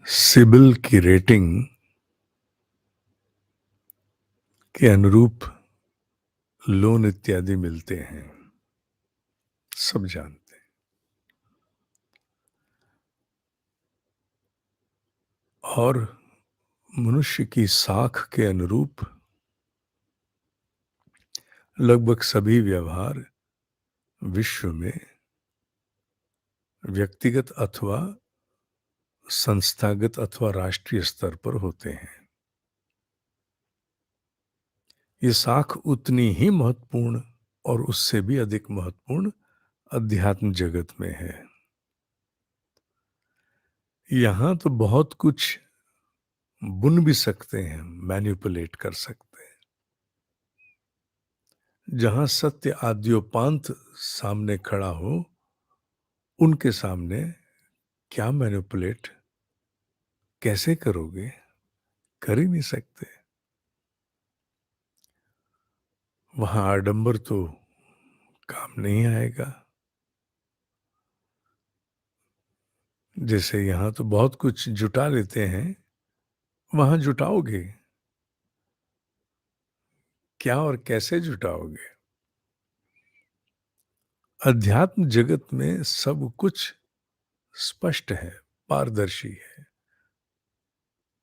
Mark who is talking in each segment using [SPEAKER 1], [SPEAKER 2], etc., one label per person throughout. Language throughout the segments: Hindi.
[SPEAKER 1] सिबिल की रेटिंग के अनुरूप लोन इत्यादि मिलते हैं, सब जानते हैं। और मनुष्य की साख के अनुरूप लगभग सभी व्यवहार विश्व में व्यक्तिगत अथवा संस्थागत अथवा राष्ट्रीय स्तर पर होते हैं। ये साख उतनी ही महत्वपूर्ण और उससे भी अधिक महत्वपूर्ण अध्यात्म जगत में है। यहां तो बहुत कुछ बुन भी सकते हैं, मैनिपुलेट कर सकते हैं। जहां सत्य आद्योपांत सामने खड़ा हो, उनके सामने क्या मैनिपुलेट कैसे करोगे? कर ही नहीं सकते। वहां आडंबर तो काम नहीं आएगा। जैसे यहां तो बहुत कुछ जुटा लेते हैं, वहां जुटाओगे क्या और कैसे जुटाओगे? अध्यात्म जगत में सब कुछ स्पष्ट है, पारदर्शी है।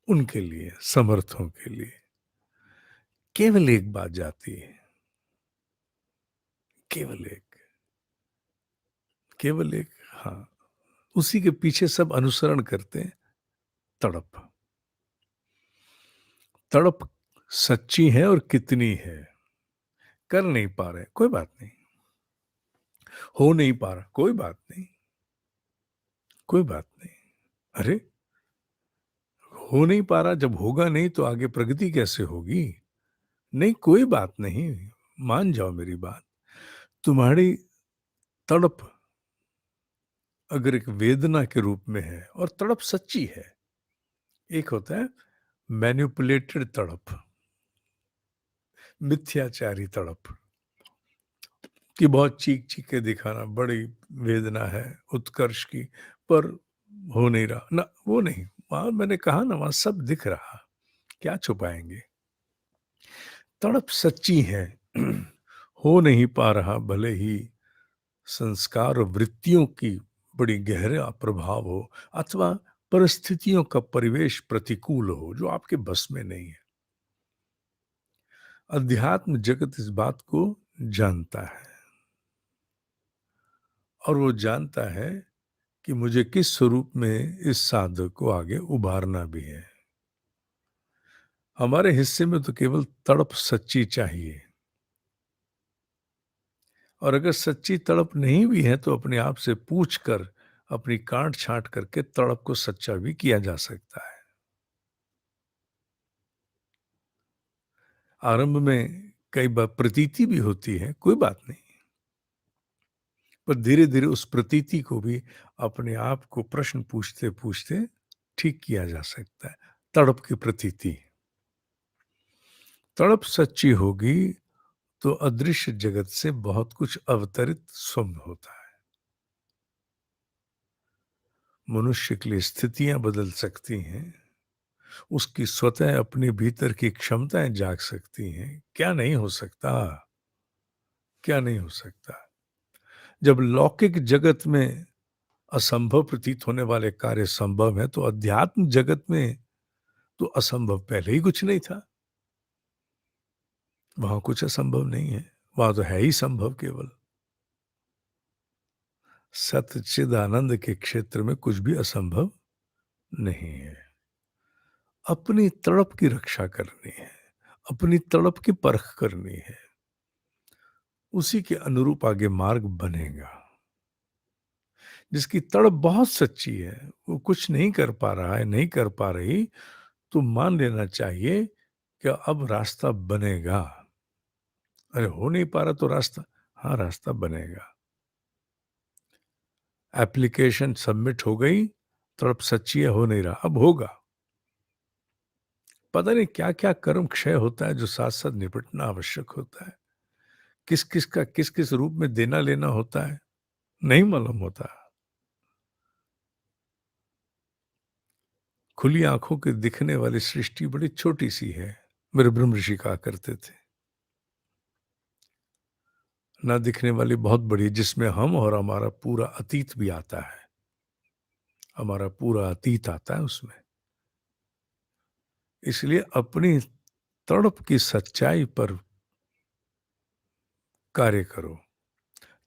[SPEAKER 1] उनके लिए, समर्थों के लिए केवल एक बात जाती है, केवल एक, केवल एक। हाँ, उसी के पीछे सब अनुसरण करते हैं। तड़प, तड़प सच्ची है और कितनी है। कर नहीं पा रहे, कोई बात नहीं। हो नहीं पा रहा, कोई बात नहीं, कोई बात नहीं। अरे, हो नहीं पा रहा, जब होगा नहीं तो आगे प्रगति कैसे होगी? नहीं, कोई बात नहीं। मान जाओ मेरी बात। तुम्हारी तड़प अगर एक वेदना के रूप में है और तड़प सच्ची है, एक होता है मैनिपुलेटेड तड़प, मिथ्याचारी तड़प, कि बहुत चीख चीख के दिखाना, बड़ी वेदना है उत्कर्ष की, पर हो नहीं रहा ना, वो नहीं। वहां मैंने कहा ना, वहां सब दिख रहा, क्या छुपाएंगे? तड़प सच्ची है। हो नहीं पा रहा, भले ही संस्कार और वृत्तियों की बड़ी गहरा प्रभाव हो, अथवा परिस्थितियों का परिवेश प्रतिकूल हो जो आपके बस में नहीं है। अध्यात्म जगत इस बात को जानता है, और वो जानता है कि मुझे किस स्वरूप में इस साधक को आगे उभारना भी है। हमारे हिस्से में तो केवल तड़प सच्ची चाहिए, और अगर सच्ची तड़प नहीं भी है तो अपने आप से पूछ कर, अपनी काट छांट करके तड़प को सच्चा भी किया जा सकता है। आरंभ में कई बार प्रतीति भी होती है, कोई बात नहीं, पर धीरे धीरे उस प्रतीति को भी अपने आप को प्रश्न पूछते पूछते ठीक किया जा सकता है। तड़प की प्रतीति, तड़प सच्ची होगी तो अदृश्य जगत से बहुत कुछ अवतरित स्वप्न होता है। मनुष्य के लिए स्थितियां बदल सकती हैं, उसकी स्वतः अपने भीतर की क्षमताएं जाग सकती हैं। क्या नहीं हो सकता? क्या नहीं हो सकता? जब लौकिक जगत में असंभव प्रतीत होने वाले कार्य संभव है, तो अध्यात्म जगत में तो असंभव पहले ही कुछ नहीं था। वहां कुछ असंभव नहीं है, वहां तो है ही संभव केवल। सच्चिद आनंद के क्षेत्र में कुछ भी असंभव नहीं है। अपनी तड़प की रक्षा करनी है, अपनी तड़प की परख करनी है, उसी के अनुरूप आगे मार्ग बनेगा। जिसकी तड़प बहुत सच्ची है, वो कुछ नहीं कर पा रहा है, नहीं कर पा रही, तो मान लेना चाहिए कि अब रास्ता बनेगा। अरे, हो नहीं पा रहा तो रास्ता, हाँ, रास्ता बनेगा। एप्लीकेशन सबमिट हो गई, तड़प सच्ची है, हो नहीं रहा, अब होगा। पता नहीं क्या क्या कर्म क्षय होता है जो साथ साथ निपटना आवश्यक होता है। किस किस का किस किस रूप में देना लेना होता है, नहीं मालूम होता। खुली आंखों के दिखने वाली सृष्टि बड़ी छोटी सी है, मेरे ब्रह्म ऋषि कहा करते थे। ना दिखने वाली बहुत बड़ी, जिसमें हम और हमारा पूरा अतीत भी आता है। हमारा पूरा अतीत आता है उसमें। इसलिए अपनी तड़प की सच्चाई पर कार्य करो,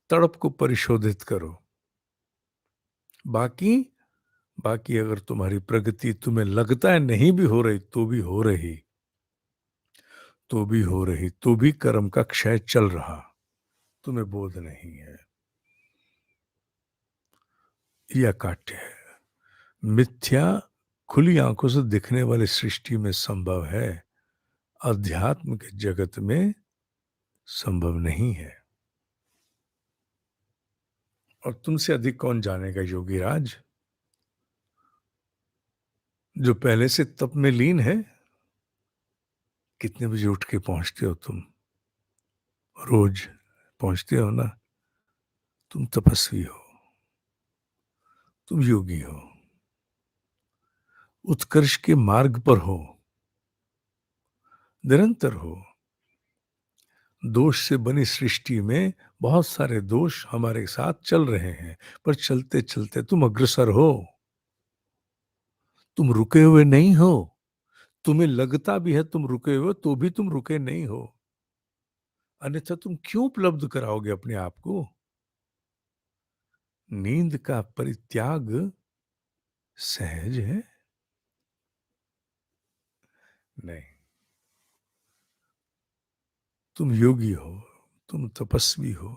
[SPEAKER 1] तड़प को परिशोधित करो। बाकी बाकी अगर तुम्हारी प्रगति तुम्हें लगता है नहीं भी हो रही, तो भी हो रही, तो भी हो रही, तो भी कर्म का क्षय चल रहा, तुम्हें बोध नहीं है। यह काट्य है। मिथ्या खुली आंखों से दिखने वाली सृष्टि में संभव है, अध्यात्म के जगत में संभव नहीं है। और तुमसे अधिक कौन जानेगा योगी राज, जो पहले से तप में लीन है। कितने बजे उठ के पहुंचते हो तुम? रोज पहुंचते हो ना? तुम तपस्वी हो, तुम योगी हो, उत्कर्ष के मार्ग पर हो, निरंतर हो। दोष से बनी सृष्टि में बहुत सारे दोष हमारे साथ चल रहे हैं, पर चलते चलते तुम अग्रसर हो, तुम रुके हुए नहीं हो। तुम्हें लगता भी है तुम रुके हुए, तो भी तुम रुके नहीं हो। अन्यथा तुम क्यों उपलब्ध कराओगे अपने आप को? नींद का परित्याग सहज है? नहीं। तुम योगी हो, तुम तपस्वी हो।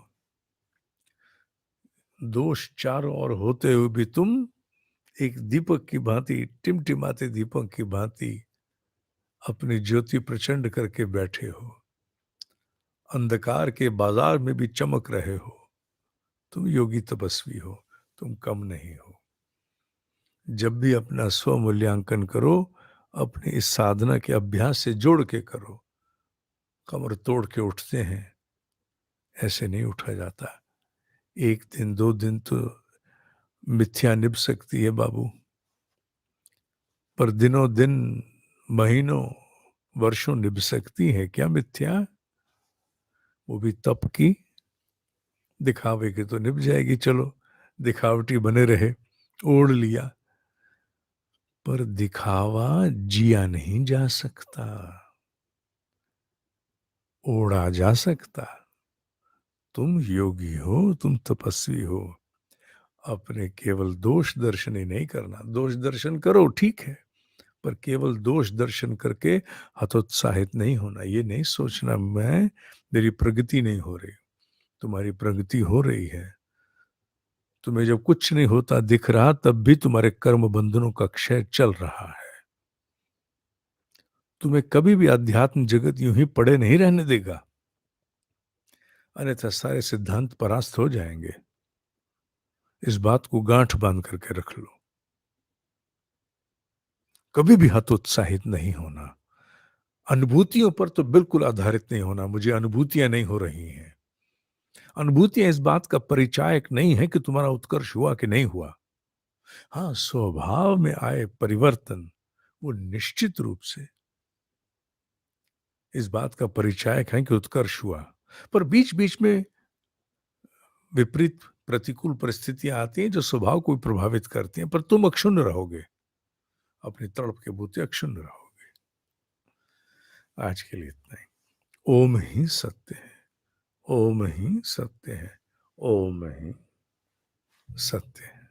[SPEAKER 1] दोष चारों ओर होते हुए भी तुम एक दीपक की भांति, टिमटिमाते दीपक की भांति अपनी ज्योति प्रचंड करके बैठे हो। अंधकार के बाजार में भी चमक रहे हो। तुम योगी तपस्वी हो, तुम कम नहीं हो। जब भी अपना स्व मूल्यांकन करो, अपने इस साधना के अभ्यास से जोड़ के करो। कमर तोड़ के उठते हैं, ऐसे नहीं उठा जाता। एक दिन दो दिन तो मिथ्या निभ सकती है बाबू, पर दिनों दिन, महीनों, वर्षों निभ सकती है क्या मिथ्या? वो भी तप की। दिखावे की तो निभ जाएगी, चलो दिखावटी बने रहे, ओढ़ लिया, पर दिखावा जिया नहीं जा सकता, ओढ़ा जा सकता। तुम योगी हो, तुम तपस्वी हो। अपने केवल दोष दर्शन ही नहीं करना। दोष दर्शन करो, ठीक है, पर केवल दोष दर्शन करके हतोत्साहित नहीं होना। ये नहीं सोचना मैं, मेरी प्रगति नहीं हो रही। तुम्हारी प्रगति हो रही है। तुम्हें जब कुछ नहीं होता दिख रहा, तब भी तुम्हारे कर्म बंधनों का क्षय चल रहा है। तुम्हें कभी भी अध्यात्म जगत यूं ही पड़े नहीं रहने देगा, अन्यथा सारे सिद्धांत परास्त हो जाएंगे। इस बात को गांठ बांध करके रख लो। कभी भी हतोत्साहित नहीं होना। अनुभूतियों पर तो बिल्कुल आधारित नहीं होना, मुझे अनुभूतियां नहीं हो रही हैं। अनुभूतियां इस बात का परिचायक नहीं है कि तुम्हारा उत्कर्ष हुआ कि नहीं हुआ। हाँ, स्वभाव में आए परिवर्तन वो निश्चित रूप से इस बात का परिचायक है कि उत्कर्ष हुआ। पर बीच बीच में विपरीत प्रतिकूल परिस्थितियां आती हैं जो स्वभाव को भी प्रभावित करती हैं, पर तुम अक्षुण्ण रहोगे, अपनी तड़प के बूते अक्षुण्ण रहोगे। आज के लिए इतना ही। ओम ही सत्य है, ओम ही सत्य है, ओम ही सत्य है।